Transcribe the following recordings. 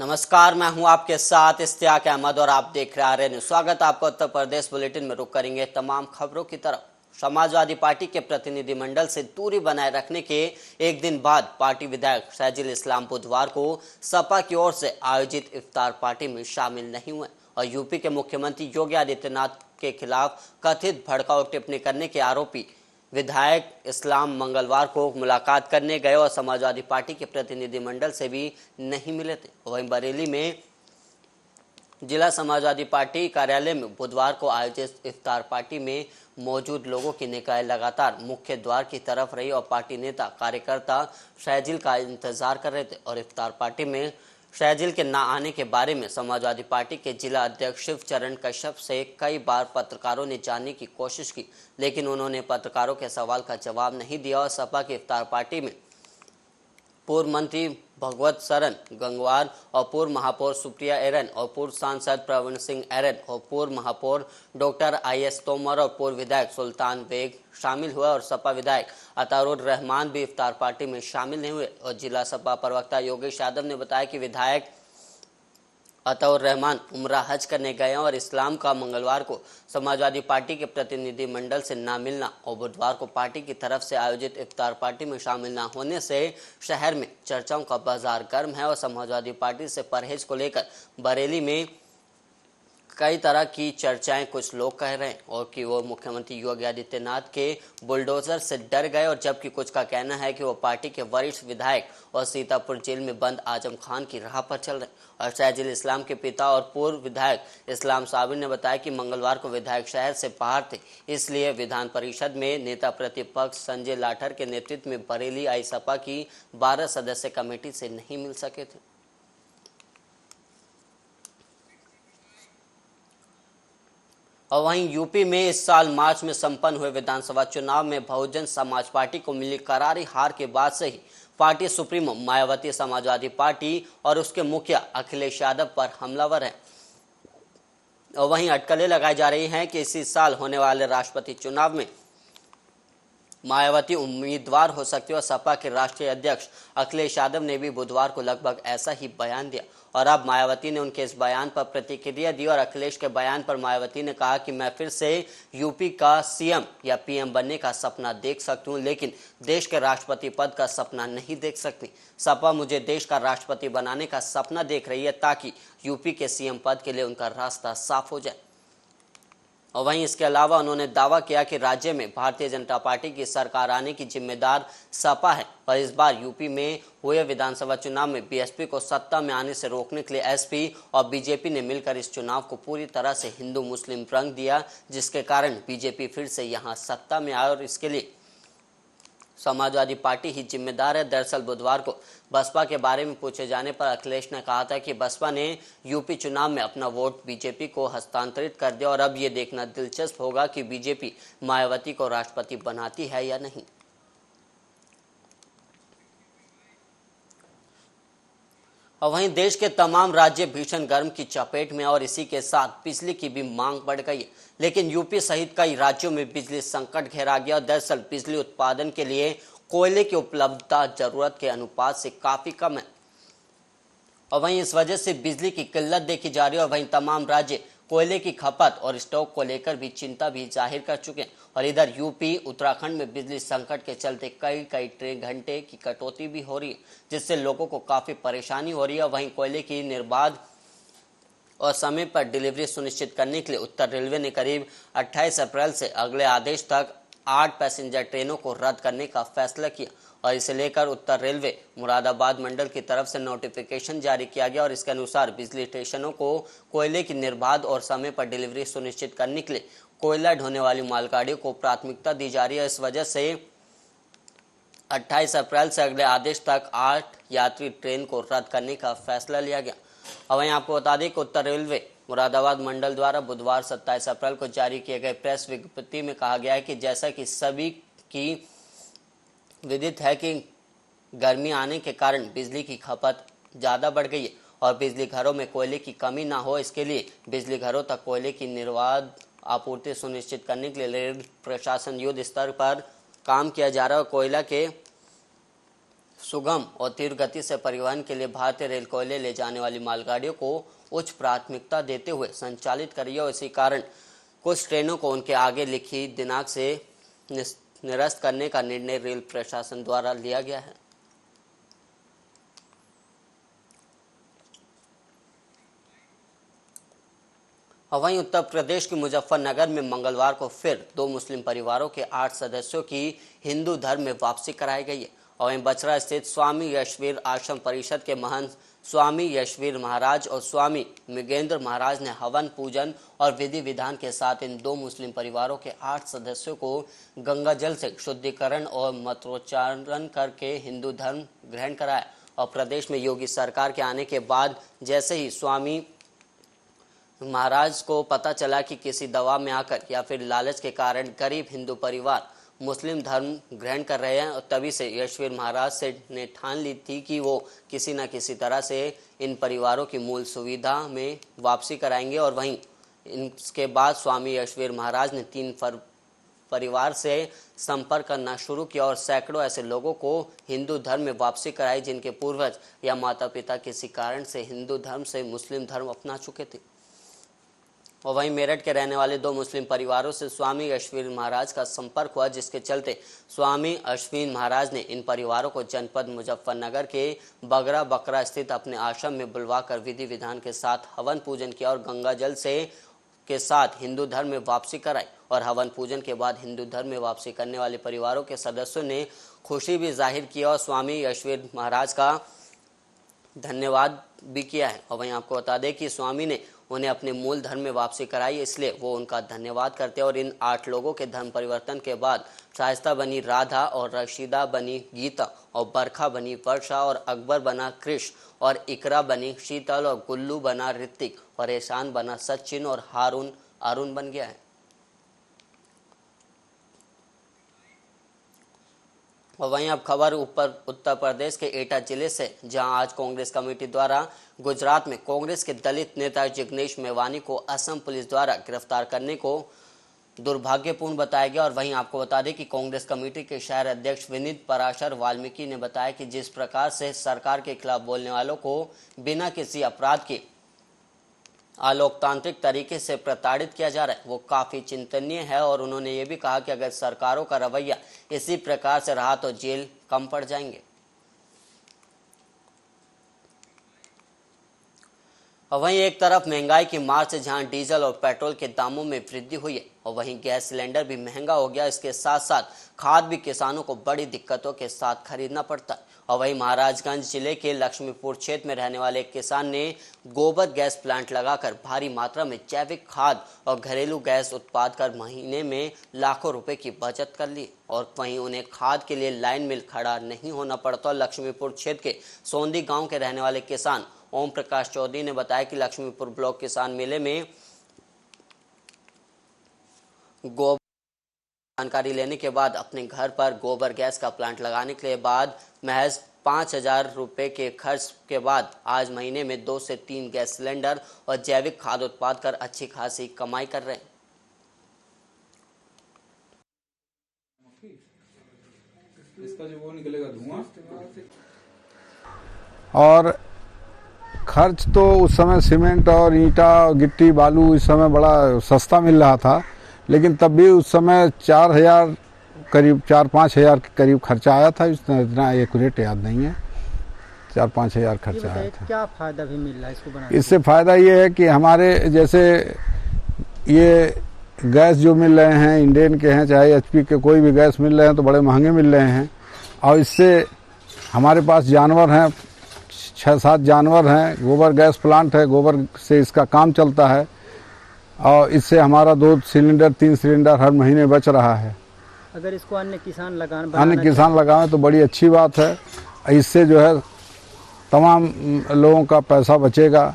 नमस्कार, मैं हूं आपके साथ इश्तियाक अहमद और आप देख रहे हैं। स्वागत आपका उत्तर प्रदेश बुलेटिन में। रुक करेंगे तमाम खबरों की तरफ। समाजवादी पार्टी के प्रतिनिधिमंडल से दूरी बनाए रखने के एक दिन बाद पार्टी विधायक शहजील इस्लाम बुधवार को सपा की ओर से आयोजित इफ्तार पार्टी में शामिल नहीं हुए और यूपी के मुख्यमंत्री योगी आदित्यनाथ के खिलाफ कथित भड़काऊ टिप्पणी करने के आरोपी विधायक इस्लाम मंगलवार को मुलाकात करने गए और समाजवादी पार्टी के प्रतिनिधिमंडल से भी नहीं मिले थे। वहीं बरेली में जिला समाजवादी पार्टी कार्यालय में बुधवार को आयोजित इफ्तार पार्टी में मौजूद लोगों की निगाहें लगातार मुख्य द्वार की तरफ रही और पार्टी नेता कार्यकर्ता शहजील का इंतजार कर रहे थे और इफ्तार पार्टी में शहजील के ना आने के बारे में समाजवादी पार्टी के जिला अध्यक्ष शिवचरण कश्यप से कई बार पत्रकारों ने जानने की कोशिश की, लेकिन उन्होंने पत्रकारों के सवाल का जवाब नहीं दिया और सपा की इफ्तार पार्टी में पूर्व मंत्री भगवत सरन गंगवार और पूर्व महापौर सुप्रिया एरन और पूर्व सांसद प्रवीण सिंह एरन और पूर्व महापौर डॉक्टर IS तोमर और पूर्व विधायक सुल्तान बेग शामिल हुए और सपा विधायक अतारुर रहमान भी इफ्तार पार्टी में शामिल नहीं हुए। और जिला सपा प्रवक्ता योगेश यादव ने बताया कि विधायक अताउर रहमान उमरा हज करने गए और इस्लाम का मंगलवार को समाजवादी पार्टी के प्रतिनिधि मंडल से ना मिलना और बुधवार को पार्टी की तरफ से आयोजित इफ्तार पार्टी में शामिल ना होने से शहर में चर्चाओं का बाजार गर्म है और समाजवादी पार्टी से परहेज को लेकर बरेली में कई तरह की चर्चाएं कुछ लोग कह रहे हैं और कि वो मुख्यमंत्री योगी आदित्यनाथ के बुलडोजर से डर गए और जबकि कुछ का कहना है कि वो पार्टी के वरिष्ठ विधायक और सीतापुर जेल में बंद आजम खान की राह पर चल रहे हैं। और शहजील इस्लाम के पिता और पूर्व विधायक इस्लाम साबिर ने बताया कि मंगलवार को विधायक शहर से बाहर थे, इसलिए विधान परिषद में नेता प्रतिपक्ष संजय लाठर के नेतृत्व में बरेली आई सपा की 12 सदस्य कमेटी से नहीं मिल सके थे। और वहीं यूपी में इस साल मार्च में संपन्न हुए विधानसभा चुनाव में बहुजन समाज पार्टी को मिली करारी हार के बाद से ही party supremo Mayawati Samajwadi party और उसके मुखिया अखिलेश यादव पर हमलावर है। और वहीं अटकलें लगाई जा रही हैं कि इसी साल होने वाले राष्ट्रपति चुनाव में मायावती उम्मीदवार हो सकती है और सपा के राष्ट्रीय अध्यक्ष अखिलेश यादव ने भी बुधवार को लगभग ऐसा ही बयान दिया और अब मायावती ने उनके इस बयान पर प्रतिक्रिया दी और अखिलेश के बयान पर मायावती ने कहा कि मैं फिर से यूपी का CM या PM बनने का सपना देख सकती हूं, लेकिन देश के राष्ट्रपति पद का सपना नहीं देख सकती। सपा मुझे देश का राष्ट्रपति बनाने का सपना देख रही है ताकि यूपी के CM पद के लिए उनका रास्ता साफ हो जाए। और वहीं इसके अलावा उन्होंने दावा किया कि राज्य में भारतीय जनता पार्टी की सरकार आने की जिम्मेदार सपा है और इस बार यूपी में हुए विधानसभा चुनाव में BSP को सत्ता में आने से रोकने के लिए SP और BJP ने मिलकर इस चुनाव को पूरी तरह से हिंदू मुस्लिम रंग दिया, जिसके कारण BJP फिर से यहां सत्ता में आए और इसके लिए समाजवादी पार्टी ही जिम्मेदार है। दरअसल बुधवार को बसपा के बारे में पूछे जाने पर अखिलेश ने कहा था कि बसपा ने यूपी चुनाव में अपना वोट BJP को हस्तांतरित कर दिया और अब ये देखना दिलचस्प होगा कि BJP मायावती को राष्ट्रपति बनाती है या नहीं। और वहीं देश के तमाम राज्य भीषण गर्म की चपेट में और इसी के साथ बिजली की भी मांग बढ़ गई है, लेकिन यूपी सहित कई राज्यों में बिजली संकट घेरा गया और दरअसल बिजली उत्पादन के लिए कोयले की उपलब्धता जरूरत के अनुपात से काफी कम है और वहीं इस वजह से बिजली की किल्लत देखी जा रही है। और वहीं तमाम राज्य कोयले की खपत और स्टॉक को लेकर भी चिंता भी जाहिर कर चुके हैं और इधर यूपी उत्तराखंड में बिजली संकट के चलते कई घंटे की कटौती भी हो रही है, जिससे लोगों को काफी परेशानी हो रही है। वहीं कोयले की निर्बाध और समय पर डिलीवरी सुनिश्चित करने के लिए उत्तर रेलवे ने करीब 28 अप्रैल से अगले आदेश तक 8 पैसेंजर ट्रेनों को रद्द करने का फैसला किया और इसे लेकर उत्तर रेलवे मुरादाबाद मंडल की तरफ से नोटिफिकेशन जारी किया गया और इसके अनुसार बिजली स्टेशनों को कोयले की निर्बाध और समय पर डिलीवरी सुनिश्चित करने के लिए कोयला ढोने वाली मालगाड़ियों को प्राथमिकता दी जा रही है। इस वजह से 28 अप्रैल से अगले आदेश तक 8 यात्री ट्रेन को रद्द करने का फैसला लिया गया। और वहीं आपको बता दें कि उत्तर रेलवे मुरादाबाद मंडल द्वारा बुधवार 27 अप्रैल को जारी किए गए प्रेस विज्ञप्ति में कहा गया है कि जैसा कि सभी की विदित है कि गर्मी आने के कारण बिजली की खपत ज़्यादा बढ़ गई है और बिजली घरों में कोयले की कमी ना हो, इसके लिए बिजली घरों तक कोयले की निर्बाध आपूर्ति सुनिश्चित करने के लिए रेल प्रशासन युद्ध स्तर पर काम किया जा रहा है। कोयला के सुगम और तीव्र गति से परिवहन के लिए भारतीय रेल कोयले ले जाने वाली मालगाड़ियों को उच्च प्राथमिकता देते हुए संचालित कर रही है और इसी कारण कुछ ट्रेनों को उनके आगे लिखी दिनांक से निरस्त करने का निर्णय रेल प्रशासन द्वारा लिया गया है। वहीं उत्तर प्रदेश के मुजफ्फरनगर में मंगलवार को फिर 2 मुस्लिम परिवारों के 8 सदस्यों की हिंदू धर्म में वापसी कराई गई है और वहीं बचरा स्थित स्वामी यशवीर आश्रम परिषद के महंत स्वामी यशवीर महाराज और स्वामी मृगेंद्र महाराज ने हवन पूजन और विधि विधान के साथ इन 2 मुस्लिम परिवारों के 8 सदस्यों को गंगा जल से शुद्धिकरण और मंत्रोच्चारण करके हिंदू धर्म ग्रहण कराया। और प्रदेश में योगी सरकार के आने के बाद जैसे ही स्वामी महाराज को पता चला कि किसी दवा में आकर या फिर लालच के कारण गरीब हिंदू परिवार मुस्लिम धर्म ग्रहण कर रहे हैं और तभी से यशवीर महाराज से ने ठान ली थी कि वो किसी न किसी तरह से इन परिवारों की मूल सुविधा में वापसी कराएंगे। और वहीं इसके बाद स्वामी यशवीर महाराज ने 3 परिवार से संपर्क करना शुरू किया और सैकड़ों ऐसे लोगों को हिंदू धर्म में वापसी कराई जिनके पूर्वज या माता पिता किसी कारण से हिंदू धर्म से मुस्लिम धर्म अपना चुके थे। और वहीं मेरठ के रहने वाले 2 मुस्लिम परिवारों से स्वामी अश्विन महाराज का संपर्क हुआ, जिसके चलते स्वामी अश्विन महाराज ने इन परिवारों को जनपद मुजफ्फरनगर के बगरा बकरा स्थित अपने आश्रम में बुलवाकर विधि विधान के साथ हवन पूजन किया और गंगा जल से के साथ हिंदू धर्म में वापसी कराई। और हवन पूजन के बाद हिंदू धर्म में वापसी करने वाले परिवारों के सदस्यों ने खुशी भी जाहिर किया और स्वामी अश्विन महाराज का धन्यवाद भी किया है। और वहीं आपको बता दें कि स्वामी ने उन्हें अपने मूल धर्म में वापसी कराई, इसलिए वो उनका धन्यवाद करते हैं। और इन 8 लोगों के धर्म परिवर्तन के बाद शाइस्ता बनी राधा और रशीदा बनी गीता और बरखा बनी वर्षा और अकबर बना कृष और इकरा बनी शीतल और गुल्लू बना ऋतिक और ईशान बना सचिन और हारून अरुण बन गया है। और वहीं अब खबर उत्तर प्रदेश के एटा जिले से, जहां आज कांग्रेस कमेटी द्वारा गुजरात में कांग्रेस के दलित नेता जिग्नेश मेवानी को असम पुलिस द्वारा गिरफ्तार करने को दुर्भाग्यपूर्ण बताया गया। और वहीं आपको बता दें कि कांग्रेस कमेटी के शहर अध्यक्ष विनीत पराशर वाल्मीकि ने बताया कि जिस प्रकार से सरकार के खिलाफ बोलने वालों को बिना किसी अपराध के अलोकतांत्रिक तरीके से प्रताड़ित किया जा रहा है वो काफी चिंतनीय है। और उन्होंने ये भी कहा कि अगर सरकारों का रवैया इसी प्रकार से रहा तो जेल कम पड़ जाएंगे। और वहीं एक तरफ महंगाई की मार से जहां डीजल और पेट्रोल के दामों में वृद्धि हुई है और वहीं गैस सिलेंडर भी महंगा हो गया, इसके साथ साथ खाद भी किसानों को बड़ी दिक्कतों के साथ खरीदना पड़ता है। और वहीं महाराजगंज जिले के लक्ष्मीपुर क्षेत्र में रहने वाले एक किसान ने गोबर गैस प्लांट लगाकर भारी मात्रा में जैविक खाद और घरेलू गैस उत्पाद कर महीने में लाखों रुपए की बचत कर ली। और वहीं उन्हें खाद के लिए लाइन में खड़ा नहीं होना पड़ता। लक्ष्मीपुर क्षेत्र के सोंदी गांव के रहने वाले किसान ओम प्रकाश चौधरी ने बताया कि लक्ष्मीपुर ब्लॉक किसान मेले में गोबर जानकारी लेने के बाद अपने घर पर गोबर गैस का प्लांट लगाने के बाद महज 5,000 रुपए के खर्च के बाद आज महीने में 2 से 3 गैस सिलेंडर और जैविक खाद्य उत्पाद कर अच्छी खासी कमाई कर रहे हैं। इसका जो वो निकलेगा धुआं। और खर्च तो उस समय सीमेंट और ईंटा गिट्टी बालू इस समय बड़ा सस्ता मिल रहा था, लेकिन तब भी उस समय 4,000 करीब 4-5 हज़ार के करीब खर्चा आया था। इतना एक्यूरेट याद नहीं है, 4-5 हज़ार खर्चा आया था। क्या फायदा भी मिल रहा है इसको बनाने? इससे फायदा ये है कि हमारे जैसे ये गैस जो मिल रहे हैं इंडेन के हैं चाहे HP के कोई भी गैस मिल रहे हैं तो बड़े महंगे मिल रहे हैं। और इससे हमारे पास जानवर हैं, 6-7 जानवर हैं, गोबर गैस प्लांट है, गोबर से इसका काम चलता है और इससे हमारा 2 सिलेंडर 3 सिलेंडर हर महीने बच रहा है। अगर इसको अन्य किसान लगाएं तो बड़ी अच्छी बात है। इससे जो है तमाम लोगों का पैसा बचेगा।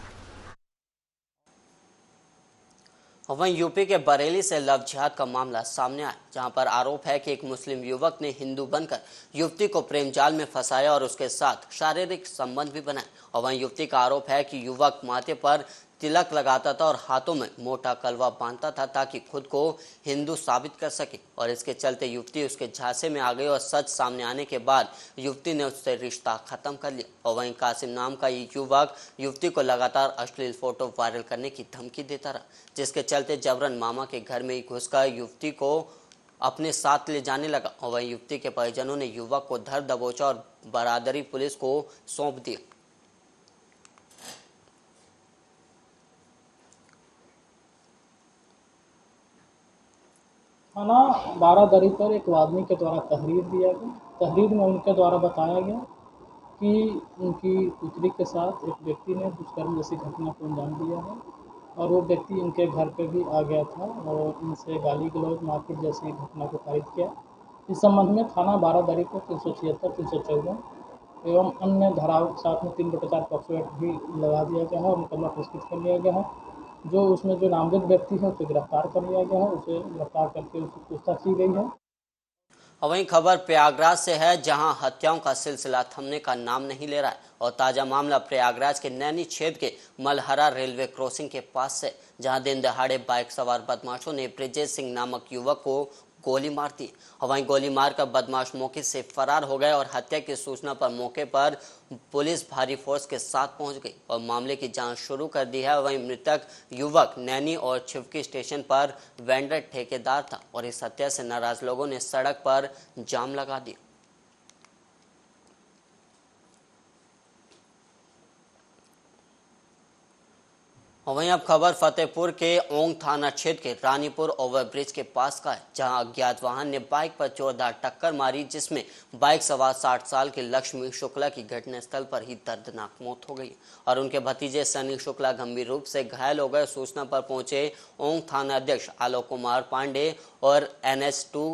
वहीं यूपी के बरेली से लव जिहाद का मामला सामने आया, जहां पर आरोप है कि एक मुस्लिम युवक ने हिंदू बनकर युवती को प्रेम जाल में फंसाया और उसके साथ शारीरिक संबंध भी बनाए। और वहीं युवती का आरोप है कि युवक माथे पर तिलक लगाता था और हाथों में मोटा कलवा बांधता था ताकि खुद को हिंदू साबित कर सके। और इसके चलते युवती उसके झांसे में आ गई और सच सामने आने के बाद युवती ने उससे रिश्ता खत्म कर लिया। और वहीं कासिम नाम का ये युवक युवती को लगातार अश्लील फोटो वायरल करने की धमकी देता रहा, जिसके चलते जबरन मामा के घर में ही घुसकर युवती को अपने साथ ले जाने लगा। और वहीं युवती के परिजनों ने युवक को धर दबोचा और बरादरी पुलिस को सौंप दिया। थाना बारादरी पर एक आदमी के द्वारा तहरीर दिया गया। तहरीर में उनके द्वारा बताया गया कि उनकी पुत्री के साथ एक व्यक्ति ने दुष्कर्म जैसी घटना को अंजाम दिया है और वो व्यक्ति इनके घर पे भी आ गया था और इनसे गाली गलौज मारपीट जैसी घटना को पारित किया। इस संबंध में थाना बारादरी को 376, 314 एवं अन्य धाराओं के साथ में 3/4 पॉक्सो एक्ट भी लगा दिया गया है और मुकदमा पुरस्कृत कर लिया गया है। जो उसमें जो नामजद व्यक्ति है उसे गिरफ्तार कर लिया गया है, उसे गिरफ्तार करके उसकी पूछताछ की गई है। और वहीं खबर प्रयागराज से है, जहां हत्याओं का सिलसिला थमने का नाम नहीं ले रहा है। और ताजा मामला प्रयागराज के नैनी क्षेत्र के मलहरा रेलवे क्रॉसिंग के पास से, जहां दिन दहाड़े बाइक सवार बदमाशों ने ब्रिजेश सिंह नामक युवक को गोली मार दी। और वहीं गोली मारकर बदमाश मौके से फरार हो गए और हत्या की सूचना पर मौके पर पुलिस भारी फोर्स के साथ पहुंच गई और मामले की जांच शुरू कर दी है। वहीं मृतक युवक नैनी और छिवकी स्टेशन पर वेंडर ठेकेदार था और इस हत्या से नाराज लोगों ने सड़क पर जाम लगा दिया। और वहीं अब खबर फतेहपुर के ओंग थाना क्षेत्र के रानीपुर ओवरब्रिज के पास का है, जहां अज्ञात वाहन ने बाइक पर जोरदार टक्कर मारी, जिसमें बाइक सवार 60 साल की लक्ष्मी शुक्ला की घटनास्थल पर ही दर्दनाक मौत हो गई और उनके भतीजे सनी शुक्ला गंभीर रूप से घायल हो गए। सूचना पर पहुंचे ओंग थाना अध्यक्ष आलोक कुमार पांडे और NH2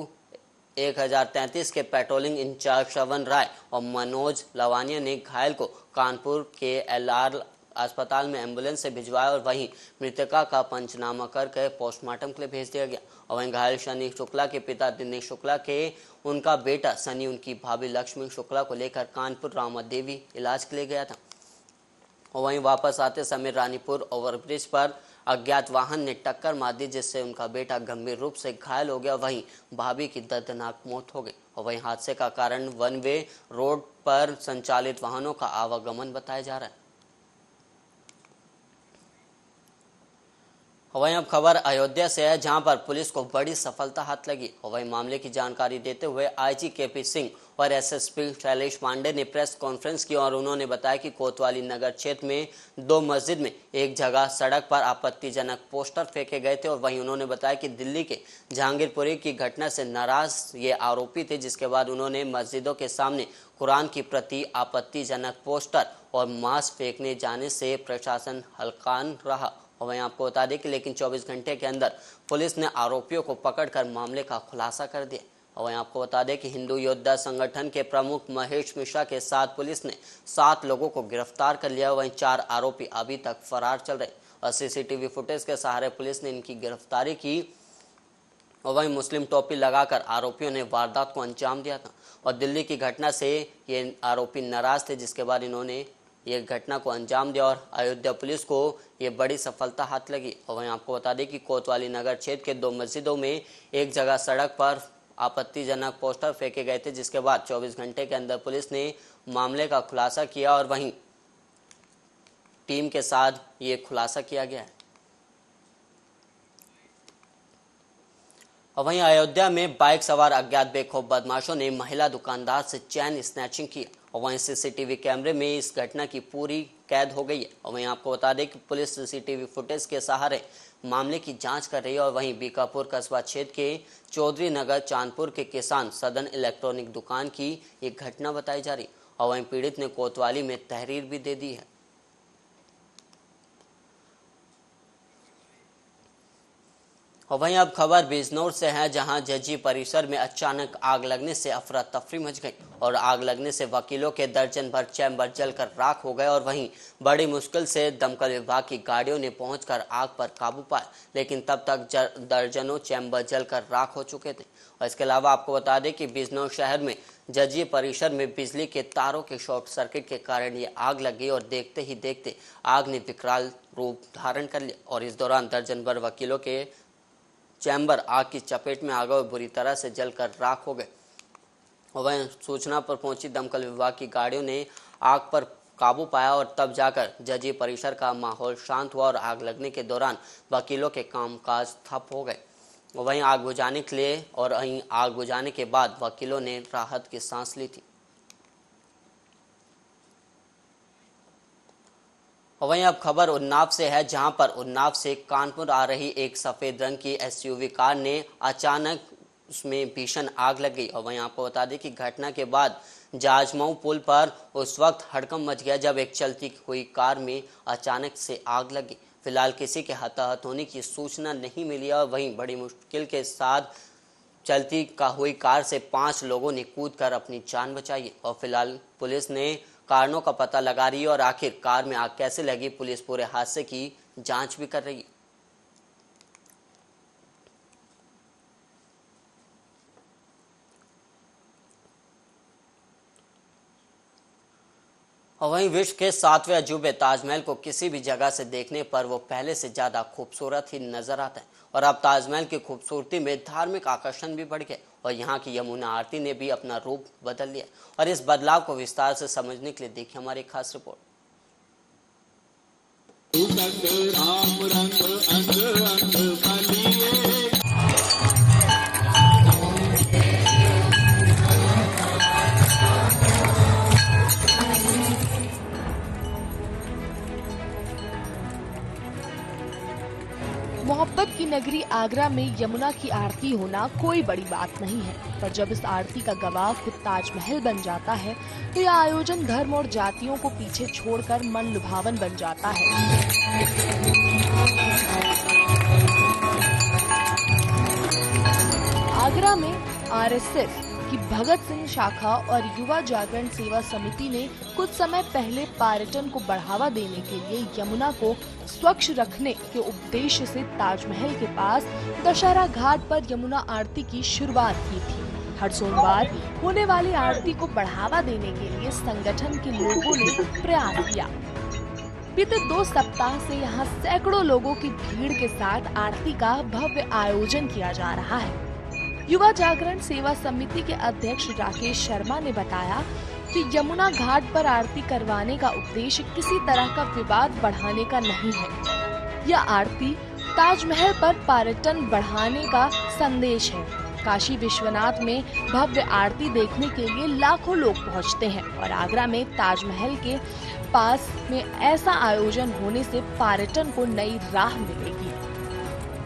1033 के पेट्रोलिंग इंचार्ज श्रवण राय और मनोज लवानिया ने घायल को कानपुर के LR अस्पताल में एम्बुलेंस से भिजवाया और वहीं मृतका का पंचनामा करके पोस्टमार्टम के लिए भेज दिया गया। और वहीं घायल सनी शुक्ला के पिता दिनेश शुक्ला के उनका बेटा सनी उनकी भाभी लक्ष्मी शुक्ला को लेकर कानपुर रामा देवी इलाज के लिए गया था। और वहीं वापस आते समय रानीपुर ओवरब्रिज पर अज्ञात वाहन ने टक्कर मार दी, जिससे उनका बेटा गंभीर रूप से घायल हो गया। वहीं भाभी की दर्दनाक मौत हो गई। और वहीं हादसे का कारण वन वे रोड पर संचालित वाहनों का आवागमन बताया जा रहा है। वहीं अब खबर अयोध्या से है, जहां पर पुलिस को बड़ी सफलता हाथ लगी। और वहीं मामले की जानकारी देते हुए IG KP सिंह और SSP शैलेश पांडे ने प्रेस कॉन्फ्रेंस की और उन्होंने बताया कि कोतवाली नगर क्षेत्र में 2 मस्जिद में एक जगह सड़क पर आपत्तिजनक पोस्टर फेंके गए थे। और वहीं उन्होंने बताया कि दिल्ली के जहांगीरपुरी की घटना से नाराज ये आरोपी थे, जिसके बाद उन्होंने मस्जिदों के सामने कुरान की प्रति आपत्तिजनक पोस्टर और मास्क फेंकने जाने से प्रशासन हल्कान रहा। और वहीं आपको बता दें कि लेकिन 24 घंटे के अंदर पुलिस ने आरोपियों को पकड़कर मामले का खुलासा कर दिया। और वहीं आपको बता दें कि हिंदू योद्धा संगठन के प्रमुख महेश मिश्रा के साथ पुलिस ने 7 लोगों को गिरफ्तार कर लिया। वहीं 4 आरोपी अभी तक फरार चल रहे और CCTV फुटेज के सहारे पुलिस ने इनकी गिरफ्तारी की। और वहीं मुस्लिम टोपी लगाकर आरोपियों ने वारदात को अंजाम दिया था और दिल्ली की घटना से ये आरोपी नाराज थे, जिसके बाद इन्होंने ये घटना को अंजाम दिया और अयोध्या पुलिस को ये बड़ी सफलता हाथ लगी। और वहीं आपको बता दें कि कोतवाली नगर क्षेत्र के 2 मस्जिदों में एक जगह सड़क पर आपत्तिजनक पोस्टर फेंके गए थे, जिसके बाद 24 घंटे के अंदर पुलिस ने मामले का खुलासा किया और वहीं टीम के साथ ये खुलासा किया गया है। और वहीं अयोध्या में बाइक सवार अज्ञात बेखौफ बदमाशों ने महिला दुकानदार से चैन स्नैचिंग की और वहीं CCTV कैमरे में इस घटना की पूरी कैद हो गई है। और वहीं आपको बता दें कि पुलिस CCTV फुटेज के सहारे मामले की जांच कर रही है। और वहीं बीकापुर कस्बा क्षेत्र के चौधरी नगर चांदपुर के किसान सदन इलेक्ट्रॉनिक दुकान की एक घटना बताई जा रही। और वहीं पीड़ित ने कोतवाली में तहरीर भी दे दी है। और वहीं अब खबर बिजनौर से है, जहां जजी परिसर में अचानक आग लगने से अफरा तफरी मच गई और आग लगने से वकीलों के दर्जन भर चैम्बर जलकर राख हो गए और वहीं बड़ी मुश्किल से दमकल विभाग की गाड़ियों ने पहुंचकर आग पर काबू पाया, लेकिन तब तक दर्जनों चैम्बर जलकर राख हो चुके थे। और इसके अलावा आपको बता दें कि बिजनौर शहर में जजी परिसर में बिजली के तारों के शॉर्ट सर्किट के कारण ये आग लगी और देखते ही देखते आग ने विकराल रूप धारण कर लिया और इस दौरान दर्जन भर वकीलों के चैम्बर आग की चपेट में आ गए और बुरी तरह से जलकर राख हो गए। और वहीं सूचना पर पहुंची दमकल विभाग की गाड़ियों ने आग पर काबू पाया और तब जाकर जजी परिसर का माहौल शांत हुआ और आग लगने के दौरान वकीलों के कामकाज ठप हो गए। वहीं आग बुझाने के लिए और वहीं आग बुझाने के बाद वकीलों ने राहत की सांस ली थी। और वहीं अब खबर उन्नाव से है, जहां पर उन्नाव से कानपुर आ रही एक सफेद रंग की एसयूवी कार ने अचानक उसमें भीषण आग लग गई। और वहीं आपको बता दें कि घटना के बाद जाजमऊ पुल पर उस वक्त हड़कंप मच गया जब एक चलती हुई कार में अचानक से आग लगी। फिलहाल किसी के हताहत होने की सूचना नहीं मिली और वहीं बड़ी मुश्किल के साथ चलती हुई कार से 5 लोगों ने कूदकर अपनी जान बचाई है। और फिलहाल पुलिस ने कारणों का पता लगा रही है और आखिर कार में आग कैसे लगी, पुलिस पूरे हादसे की जांच भी कर रही है। और वहीं विश्व के 7वें अजूबे ताजमहल को किसी भी जगह से देखने पर वो पहले से ज्यादा खूबसूरत ही नजर आता है और अब ताजमहल की खूबसूरती में धार्मिक आकर्षण भी बढ़ गया और यहाँ की यमुना आरती ने भी अपना रूप बदल लिया। और इस बदलाव को विस्तार से समझने के लिए देखिए हमारी खास रिपोर्ट। मोहब्बत की नगरी आगरा में यमुना की आरती होना कोई बड़ी बात नहीं है, पर जब इस आरती का गवाह खुद ताजमहल बन जाता है तो यह आयोजन धर्म और जातियों को पीछे छोड़कर मन लुभावन बन जाता है। आगरा में आरएसएस की भगत सिंह शाखा और युवा जागरण सेवा समिति ने कुछ समय पहले पर्यटन को बढ़ावा देने के लिए यमुना को स्वच्छ रखने के उद्देश्य से ताजमहल के पास दशहरा घाट पर यमुना आरती की शुरुआत की थी। हर सोमवार होने वाली आरती को बढ़ावा देने के लिए संगठन के लोगों ने प्रयास किया। बीते 2 सप्ताह से यहाँ सैकड़ों लोगों की भीड़ के साथ आरती का भव्य आयोजन किया जा रहा है। युवा जागरण सेवा समिति के अध्यक्ष राकेश शर्मा ने बताया कि यमुना घाट पर आरती करवाने का उद्देश्य किसी तरह का विवाद बढ़ाने का नहीं है। यह आरती ताजमहल पर पर्यटन बढ़ाने का संदेश है। काशी विश्वनाथ में भव्य आरती देखने के लिए लाखों लोग पहुंचते हैं और आगरा में ताजमहल के पास में ऐसा आयोजन होने से पर्यटन को नई राह मिलेगी।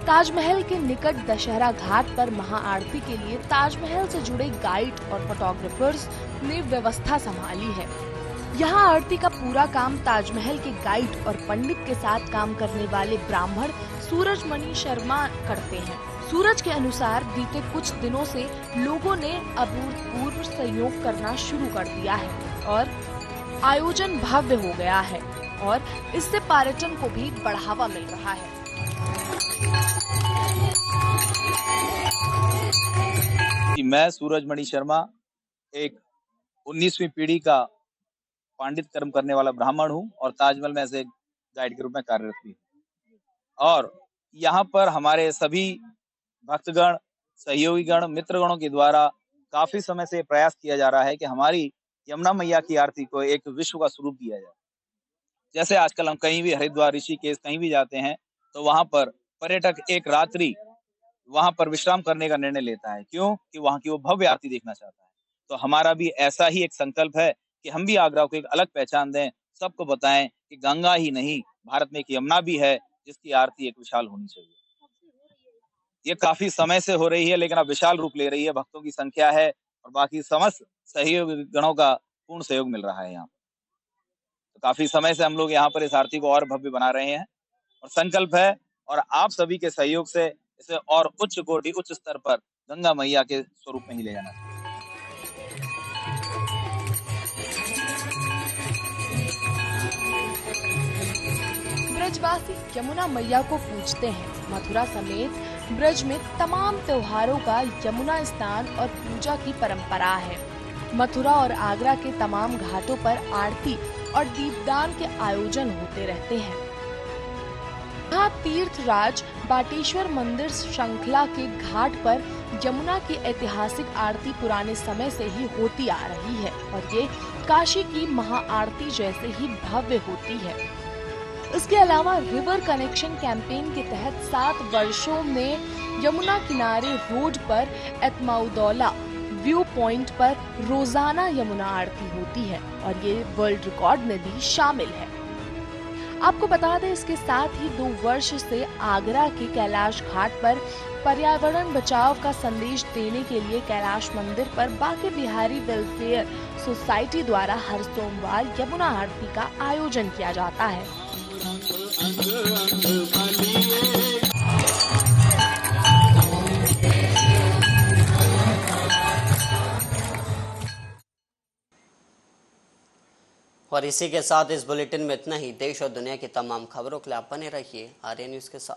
ताजमहल के निकट दशहरा घाट पर महाआरती के लिए ताजमहल से जुड़े गाइड और फोटोग्राफर्स ने व्यवस्था संभाली है। यहाँ आरती का पूरा काम ताजमहल के गाइड और पंडित के साथ काम करने वाले ब्राह्मण सूरजमणि शर्मा करते हैं। सूरज के अनुसार बीते कुछ दिनों से लोगों ने अभूतपूर्व सहयोग करना शुरू कर दिया है और आयोजन भव्य हो गया है और इससे पर्यटन को भी बढ़ावा मिल रहा है। मैं सूरजमणि शर्मा एक 19वीं पीढ़ी का पांडित कर्म करने वाला ब्राह्मण हूँ और ताजमहल में ऐसे गाइड के रूप में कार्यरत भी। और यहाँ पर हमारे सभी भक्तगण, सहयोगीगण, मित्रगणों के द्वारा काफी समय से प्रयास किया जा रहा है कि हमारी यमुना मैया की आरती को एक विश्व का स्वरूप दिया जाए। जैसे आजकल हम कहीं भी हरिद्वार, ऋषिकेश कहीं भी जाते हैं तो वहां पर पर्यटक एक रात्रि वहां पर विश्राम करने का निर्णय लेता है। क्यों? कि वहां की वो भव्य आरती देखना चाहता है। तो हमारा भी ऐसा ही एक संकल्प है कि हम भी आगरा को एक अलग पहचान दें, सबको बताएं कि गंगा ही नहीं, भारत में एक यमुना भी है जिसकी आरती एक विशाल होनी चाहिए। ये काफी समय से हो रही है लेकिन अब विशाल रूप ले रही है। भक्तों की संख्या है और बाकी समस्त सहयोगी गणों का पूर्ण सहयोग मिल रहा है। यहाँ तो काफी समय से हम लोग यहाँ पर इस आरती को और भव्य बना रहे हैं और संकल्प है और आप सभी के सहयोग से इसे और उच्च कोटि उच्च स्तर पर गंगा मैया के स्वरूप में ही ले जाना चाहिए। ब्रजवासी यमुना मैया को पूजते हैं। मथुरा समेत ब्रज में तमाम त्योहारों का यमुना स्नान और पूजा की परंपरा है। मथुरा और आगरा के तमाम घाटों पर आरती और दीपदान के आयोजन होते रहते हैं। यहाँ तीर्थराज बाटेश्वर मंदिर श्रृंखला के घाट पर यमुना की ऐतिहासिक आरती पुराने समय से ही होती आ रही है और ये काशी की महाआरती जैसे ही भव्य होती है। इसके अलावा रिवर कनेक्शन कैंपेन के तहत 7 वर्षों में यमुना किनारे रोड पर एतमाउदौला व्यू पॉइंट पर रोजाना यमुना आरती होती है और ये वर्ल्ड रिकॉर्ड में भी शामिल है। आपको बता दें, इसके साथ ही 2 वर्ष से आगरा के कैलाश घाट पर पर्यावरण बचाव का संदेश देने के लिए कैलाश मंदिर पर बांके बिहारी वेलफेयर सोसाइटी द्वारा हर सोमवार यमुना आरती का आयोजन किया जाता है। और इसी के साथ इस बुलेटिन में इतना ही। देश और दुनिया की तमाम खबरों के लिए आप बने रहिए आर्या न्यूज के साथ।